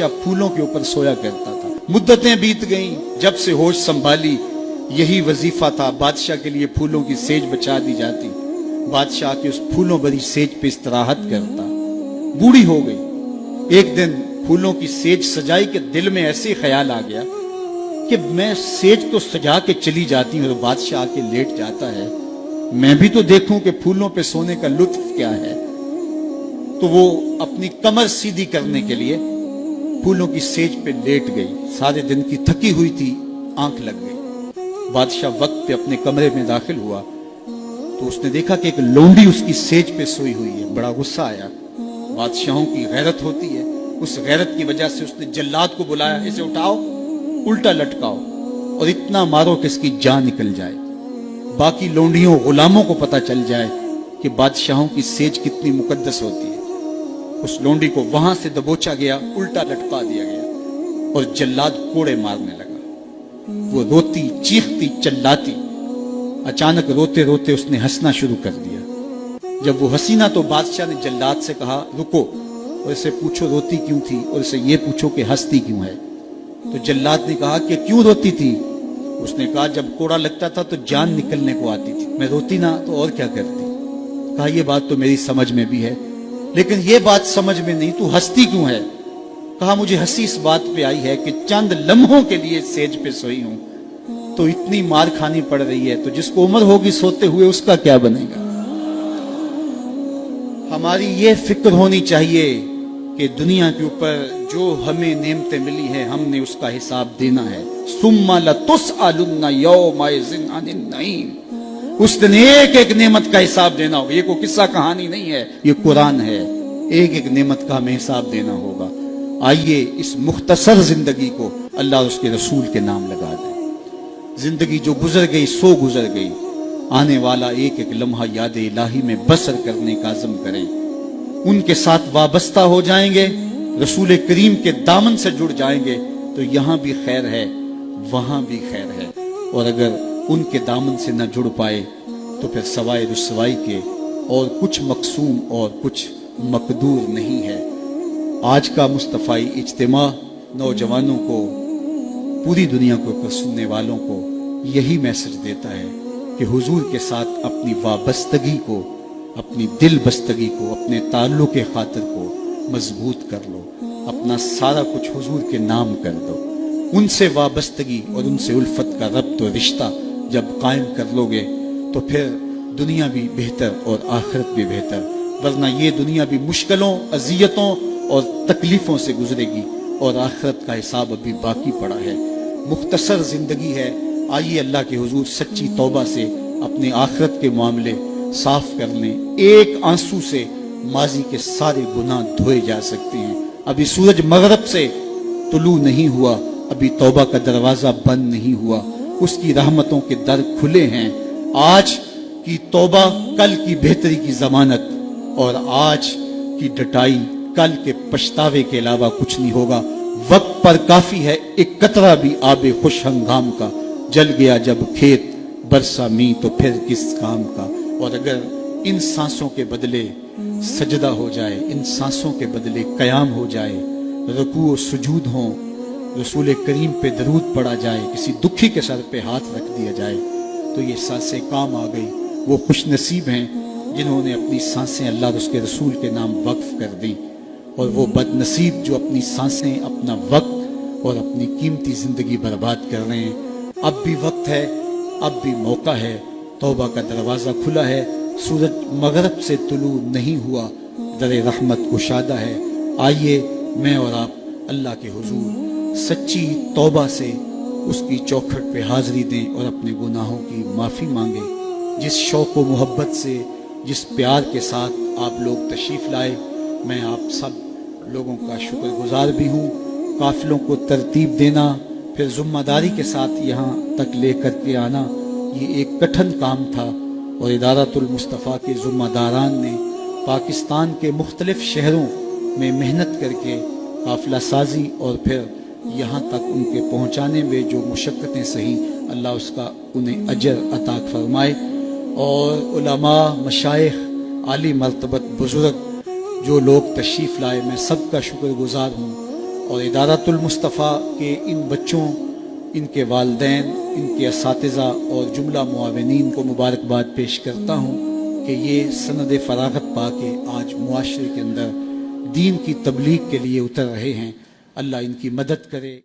बादशाह फूलों के ऊपर सोया करता था। मुद्दतें बीत गईं, जब से होश संभाली यही वजीफा था, बादशाह के लिए फूलों की सेज बचा दी जाती। बादशाह के उस फूलों भरी सेज पे इस्तराहत करता। बूढ़ी हो गई। एक दिन फूलों की सेज सजाई के दिल में ऐसे ख्याल आ गया कि मैं सेज तो सजा के चली जाती हूँ और बादशाह आके लेट जाता है, मैं भी तो देखूं कि फूलों पे सोने का लुत्फ क्या है। तो वो अपनी कमर सीधी करने के लिए फूलों की सेज पे लेट गई। सारे दिन की थकी हुई थी, आंख लग गई। बादशाह वक्त पे अपने कमरे में दाखिल हुआ तो उसने देखा कि एक लोंडी उसकी सेज पे सोई हुई है। बड़ा गुस्सा आया। बादशाहों की गैरत होती है, उस गैरत की वजह से उसने जल्लाद को बुलाया, इसे उठाओ, उल्टा लटकाओ और इतना मारो कि इसकी जान निकल जाए, बाकी लोंडियों गुलामों को पता चल जाए कि बादशाहों की सेज कितनी मुकद्दस होती है। उस लोंडी को वहां से दबोचा गया, उल्टा लटका दिया गया और जल्लाद कोड़े मारने लगा। वो रोती, चीखती, चिल्लाती। अचानक रोते रोते उसने हंसना शुरू कर दिया। जब वो हंसी ना तो बादशाह ने जल्लाद से कहा, रुको और इसे पूछो रोती क्यों थी और इसे ये पूछो कि हंसती क्यों है। तो जल्लाद ने कहा कि क्यों रोती थी। उसने कहा, जब कोड़ा लगता था तो जान निकलने को आती थी, मैं रोती ना तो और क्या करती। कहा, ये बात तो मेरी समझ में भी है, लेकिन ये बात समझ में नहीं, तू हंसती क्यों है। कहा, मुझे हंसी इस बात पे आई है कि चंद लम्हों के लिए सेज पे सोई हूं तो इतनी मार खानी पड़ रही है, तो जिसको उम्र होगी सोते हुए उसका क्या बनेगा। हमारी ये फिक्र होनी चाहिए कि दुनिया के ऊपर जो हमें नेमतें मिली हैं हमने उसका हिसाब देना है। सुम्मा लतुसअलुन्ना यौमइज़िन अनिन नईम। उस दिन एक एक नेमत का हिसाब देना होगा। ये कोई किस्सा कहानी नहीं है, ये कुरान है। एक एक नेमत का हमें हिसाब देना होगा। आइए इस मुख्तसर जिंदगी को अल्लाह और उसके रसूल के नाम लगा दें। जिंदगी जो गुजर गई सो गुजर गई। आने वाला एक एक लम्हा याद इलाही में बसर करने का अज़म करें। उनके साथ वाबस्ता हो जाएंगे, रसूल करीम के दामन से जुड़ जाएंगे तो यहां भी खैर है, वहां भी खैर है। और अगर उनके दामन से न जुड़ पाए तो फिर सवाए रुसवाई के और कुछ मकसूम और कुछ मकदूर नहीं है। आज का मुस्तफ़ाई इज्तिमा नौजवानों को, पूरी दुनिया को ऊपर सुनने वालों को यही मैसेज देता है कि हुजूर के साथ अपनी वाबस्तगी को, अपनी दिल बस्तगी को, अपने ताल्लुक़ के खातिर को मजबूत कर लो। अपना सारा कुछ हुजूर के नाम कर दो। उनसे वाबस्तगी और उनसे उल्फत का रब्त और रिश्ता जब कायम कर लोगे तो फिर दुनिया भी बेहतर और आखिरत भी बेहतर। वरना ये दुनिया भी मुश्किलों, अजियतों और तकलीफों से गुजरेगी और आखिरत का हिसाब अभी बाकी पड़ा है। मुख्तसर जिंदगी है। आइए अल्लाह के हुजूर सच्ची तौबा से अपने आखिरत के मामले साफ कर लें। एक आंसू से माजी के सारे गुनाह धोए जा सकते हैं। अभी सूरज मगरब से तुलू नहीं हुआ, अभी तौबा का दरवाजा बंद नहीं हुआ, उसकी रहमतों के दर खुले हैं। आज की तौबा कल की बेहतरी की जमानत और आज की डटाई कल के पछतावे के अलावा कुछ नहीं होगा। वक्त पर काफी है एक कतरा भी आबे खुश हंगाम का। जल गया जब खेत बरसा मी तो फिर किस काम का। और अगर इन सांसों के बदले सजदा हो जाए, इन सांसों के बदले कयाम हो जाए, रुकू सुजूद हो, रसूल करीम पे दरूद पड़ा जाए, किसी दुखी के सर पे हाथ रख दिया जाए तो ये सांसें काम आ गई। वो खुश नसीब हैं जिन्होंने अपनी सांसें अल्लाह और उसके रसूल के नाम वक्फ कर दी। और वो बदनसीब जो अपनी सांसें, अपना वक्त और अपनी कीमती जिंदगी बर्बाद कर रहे हैं। अब भी वक्त है, अब भी मौका है, तौबा का दरवाजा खुला है। सूरज मगरब से तुलू नहीं हुआ, दरे रहमत कुशादा है। आइए मैं और आप अल्लाह के हुजूर सच्ची तौबा से उसकी चौखट पे हाजिरी दें और अपने गुनाहों की माफ़ी मांगे। जिस शौक़ व मोहब्बत से, जिस प्यार के साथ आप लोग तशरीफ़ लाए, मैं आप सब लोगों का शुक्रगुजार भी हूँ। काफ़िलों को तरतीब देना, फिर ज़िम्मेदारी के साथ यहाँ तक लेकर के आना, ये एक कठिन काम था। और इदारतुल मुस्तफ़ा के ज़िम्मेदारान ने पाकिस्तान के मुख्तलिफ़ शहरों में मेहनत करके काफ़िला साजी और फिर यहाँ तक उनके पहुँचाने में जो मुशक्क़तें सही, अल्लाह उसका उन्हें अजर अता फरमाए। और उलमा, मशाइख, आली मर्तबत बुज़ुर्ग जो लोग तशरीफ़ लाए, मैं सबका शुक्रगुजार हूँ। اور ادارۃ المصطفیٰ کے ان بچوں، ان کے والدین، ان کے اساتذہ اور جملہ معاونین کو مبارکباد پیش کرتا ہوں کہ یہ سند فراغت پا کے آج معاشرے کے اندر دین کی تبلیغ کے لیے اتر رہے ہیں۔ اللہ ان کی مدد کرے۔